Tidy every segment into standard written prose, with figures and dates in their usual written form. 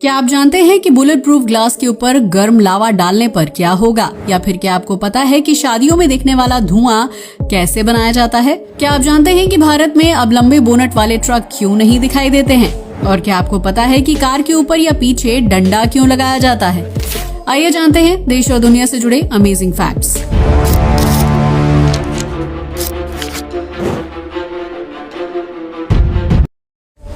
क्या आप जानते हैं कि बुलेट प्रूफ ग्लास के ऊपर गर्म लावा डालने पर क्या होगा? या फिर क्या आपको पता है कि शादियों में दिखने वाला धुआं कैसे बनाया जाता है? क्या आप जानते हैं कि भारत में अब लंबे बोनट वाले ट्रक क्यों नहीं दिखाई देते हैं? और क्या आपको पता है कि कार के ऊपर या पीछे डंडा क्यों लगाया जाता है? आइए जानते हैं देश और दुनिया से जुड़े अमेजिंग फैक्ट्स।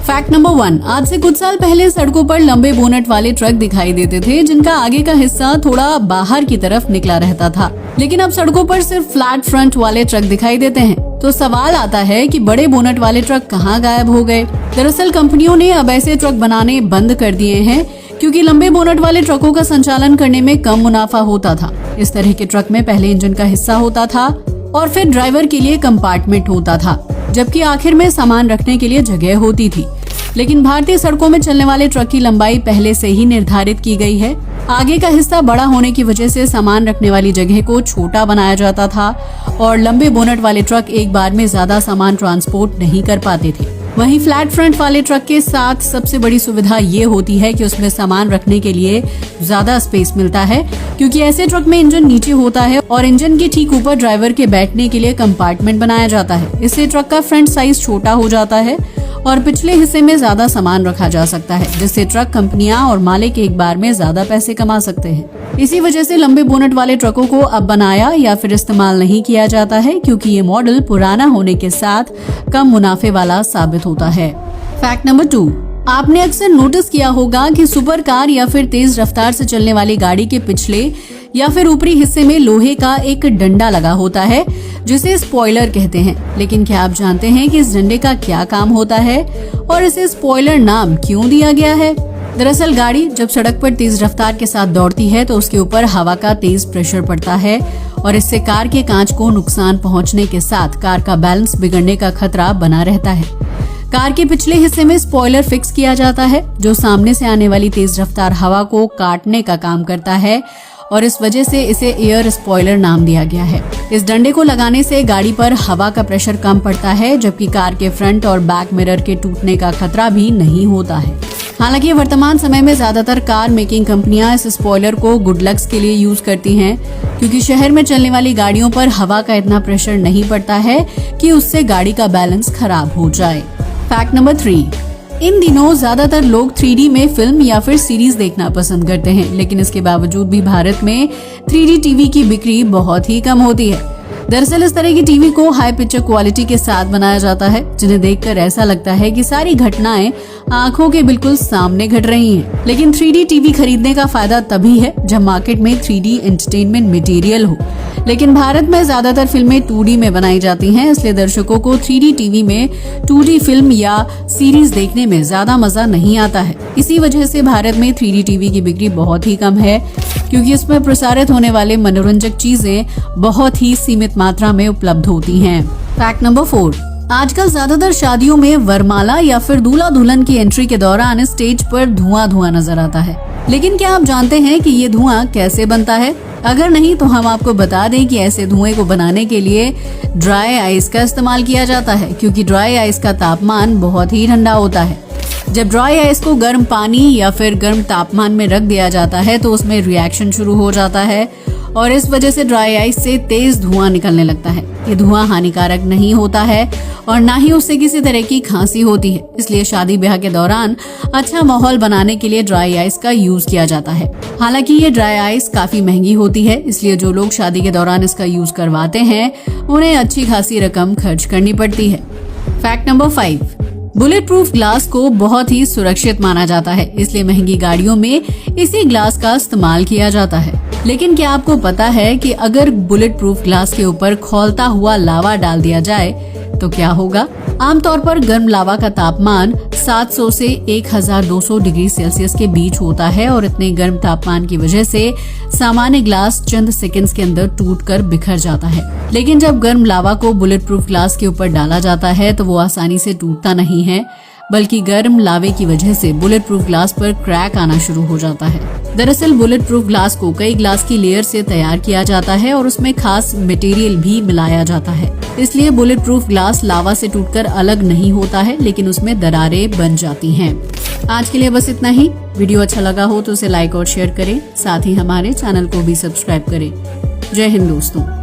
Fact number 1। आज से कुछ साल पहले सड़कों पर लंबे बोनट वाले ट्रक दिखाई देते थे, जिनका आगे का हिस्सा थोड़ा बाहर की तरफ निकला रहता था। लेकिन अब सड़कों पर सिर्फ फ्लैट फ्रंट वाले ट्रक दिखाई देते हैं। तो सवाल आता है कि बड़े बोनट वाले ट्रक कहाँ गायब हो गए? दरअसल कंपनियों ने अब ऐसे ट्रक बनाने बंद कर दिए हैं, क्योंकि लंबे बोनट वाले ट्रकों का संचालन करने में कम मुनाफा होता था। इस तरह के ट्रक में पहले इंजन का हिस्सा होता था और फिर ड्राइवर के लिए कंपार्टमेंट होता था, जबकि आखिर में सामान रखने के लिए जगह होती थी। लेकिन भारतीय सड़कों में चलने वाले ट्रक की लंबाई पहले से ही निर्धारित की गई है। आगे का हिस्सा बड़ा होने की वजह से सामान रखने वाली जगह को छोटा बनाया जाता था और लंबे बोनट वाले ट्रक एक बार में ज्यादा सामान ट्रांसपोर्ट नहीं कर पाते थे। वहीं फ्लैट फ्रंट वाले ट्रक के साथ सबसे बड़ी सुविधा ये होती है कि उसमें सामान रखने के लिए ज्यादा स्पेस मिलता है, क्योंकि ऐसे ट्रक में इंजन नीचे होता है और इंजन के ठीक ऊपर ड्राइवर के बैठने के लिए कंपार्टमेंट बनाया जाता है। इससे ट्रक का फ्रंट साइज छोटा हो जाता है और पिछले हिस्से में ज्यादा सामान रखा जा सकता है, जिससे ट्रक कंपनियां और मालिक एक बार में ज्यादा पैसे कमा सकते हैं। इसी वजह से लंबे बोनट वाले ट्रकों को अब बनाया या फिर इस्तेमाल नहीं किया जाता है, क्योंकि ये मॉडल पुराना होने के साथ कम मुनाफे वाला साबित होता है। Fact number 2। आपने अक्सर नोटिस किया होगा कि सुपर कार या फिर तेज रफ्तार से चलने वाली गाड़ी के पिछले या फिर ऊपरी हिस्से में लोहे का एक डंडा लगा होता है, जिसे स्पॉइलर कहते हैं। लेकिन क्या आप जानते हैं कि इस डंडे का क्या काम होता है और इसे स्पॉइलर नाम क्यों दिया गया है? दरअसल गाड़ी जब सड़क पर तेज रफ्तार के साथ दौड़ती है तो उसके ऊपर हवा का तेज प्रेशर पड़ता है और इससे कार के कांच को नुकसान पहुंचने के साथ कार का बैलेंस बिगड़ने का खतरा बना रहता है। कार के पिछले हिस्से में स्पॉइलर फिक्स किया जाता है, जो सामने से आने वाली तेज रफ्तार हवा को काटने का काम करता है और इस वजह से इसे एयर स्पॉइलर नाम दिया गया है। इस डंडे को लगाने से गाड़ी पर हवा का प्रेशर कम पड़ता है, जबकि कार के फ्रंट और बैक मिरर के टूटने का खतरा भी नहीं होता है। हालांकि वर्तमान समय में ज्यादातर कार मेकिंग कंपनियां इस स्पॉइलर को गुड लक्स के लिए यूज करती हैं, क्योंकि शहर में चलने वाली गाड़ियों पर हवा का इतना प्रेशर नहीं पड़ता है कि उससे गाड़ी का बैलेंस खराब हो जाए। Fact number 3। इन दिनों ज्यादातर लोग 3D में फिल्म या फिर सीरीज देखना पसंद करते हैं, लेकिन इसके बावजूद भी भारत में 3D टीवी की बिक्री बहुत ही कम होती है। दरअसल इस तरह की टीवी को हाई पिक्चर क्वालिटी के साथ बनाया जाता है, जिन्हें देखकर ऐसा लगता है कि सारी घटनाएं आंखों के बिल्कुल सामने घट रही हैं। लेकिन 3D टीवी खरीदने का फायदा तभी है जब मार्केट में 3D एंटरटेनमेंट मटेरियल हो। लेकिन भारत में ज्यादातर फिल्में 2D में बनाई जाती हैं, इसलिए दर्शकों को 3D टीवी में 2D फिल्म या सीरीज देखने में ज्यादा मजा नहीं आता है। इसी वजह से भारत में 3D टीवी की बिक्री बहुत ही कम है, क्योंकि इसमें प्रसारित होने वाले मनोरंजक चीजें बहुत ही सीमित मात्रा में उपलब्ध होती हैं। Fact number 4। आजकल ज्यादातर शादियों में वरमाला या फिर दूल्हा दुल्हन की एंट्री के दौरान स्टेज पर धुआं नजर आता है। लेकिन क्या आप जानते हैं कि ये धुआं कैसे बनता है? अगर नहीं तो हम आपको बता दें कि ऐसे धुएं को बनाने के लिए ड्राई आइस का इस्तेमाल किया जाता है, क्योंकि ड्राई आइस का तापमान बहुत ही ठंडा होता है। जब ड्राई आइस को गर्म पानी या फिर गर्म तापमान में रख दिया जाता है तो उसमें रिएक्शन शुरू हो जाता है और इस वजह से ड्राई आइस से तेज धुआं निकलने लगता है। ये धुआं हानिकारक नहीं होता है और ना ही उससे किसी तरह की खांसी होती है, इसलिए शादी ब्याह के दौरान अच्छा माहौल बनाने के लिए ड्राई आइस का यूज किया जाता है। हालांकि ये ड्राई आइस काफी महंगी होती है, इसलिए जो लोग शादी के दौरान इसका यूज करवाते हैं उन्हें अच्छी खासी रकम खर्च करनी पड़ती है। Fact number 5। Bullet proof glass को बहुत ही सुरक्षित माना जाता है, इसलिए महंगी गाड़ियों में इसी ग्लास का इस्तेमाल किया जाता है। लेकिन क्या आपको पता है कि अगर बुलेट प्रूफ ग्लास के ऊपर खौलता हुआ लावा डाल दिया जाए तो क्या होगा? आमतौर पर गर्म लावा का तापमान 700 से 1200 डिग्री सेल्सियस के बीच होता है और इतने गर्म तापमान की वजह से सामान्य ग्लास चंद सेकंड्स के अंदर टूटकर बिखर जाता है। लेकिन जब गर्म लावा को बुलेट प्रूफ ग्लास के ऊपर डाला जाता है तो वो आसानी से टूटता नहीं है, बल्कि गर्म लावे की वजह से बुलेट प्रूफ ग्लास पर क्रैक आना शुरू हो जाता है। दरअसल बुलेट प्रूफ ग्लास को कई ग्लास की लेयर से तैयार किया जाता है और उसमें खास मटेरियल भी मिलाया जाता है, इसलिए बुलेट प्रूफ ग्लास लावा से टूटकर अलग नहीं होता है, लेकिन उसमें दरारें बन जाती हैं। आज के लिए बस इतना ही। वीडियो अच्छा लगा हो तो उसे लाइक और शेयर करें, साथ ही हमारे चैनल को भी सब्सक्राइब करें। जय हिंद दोस्तों।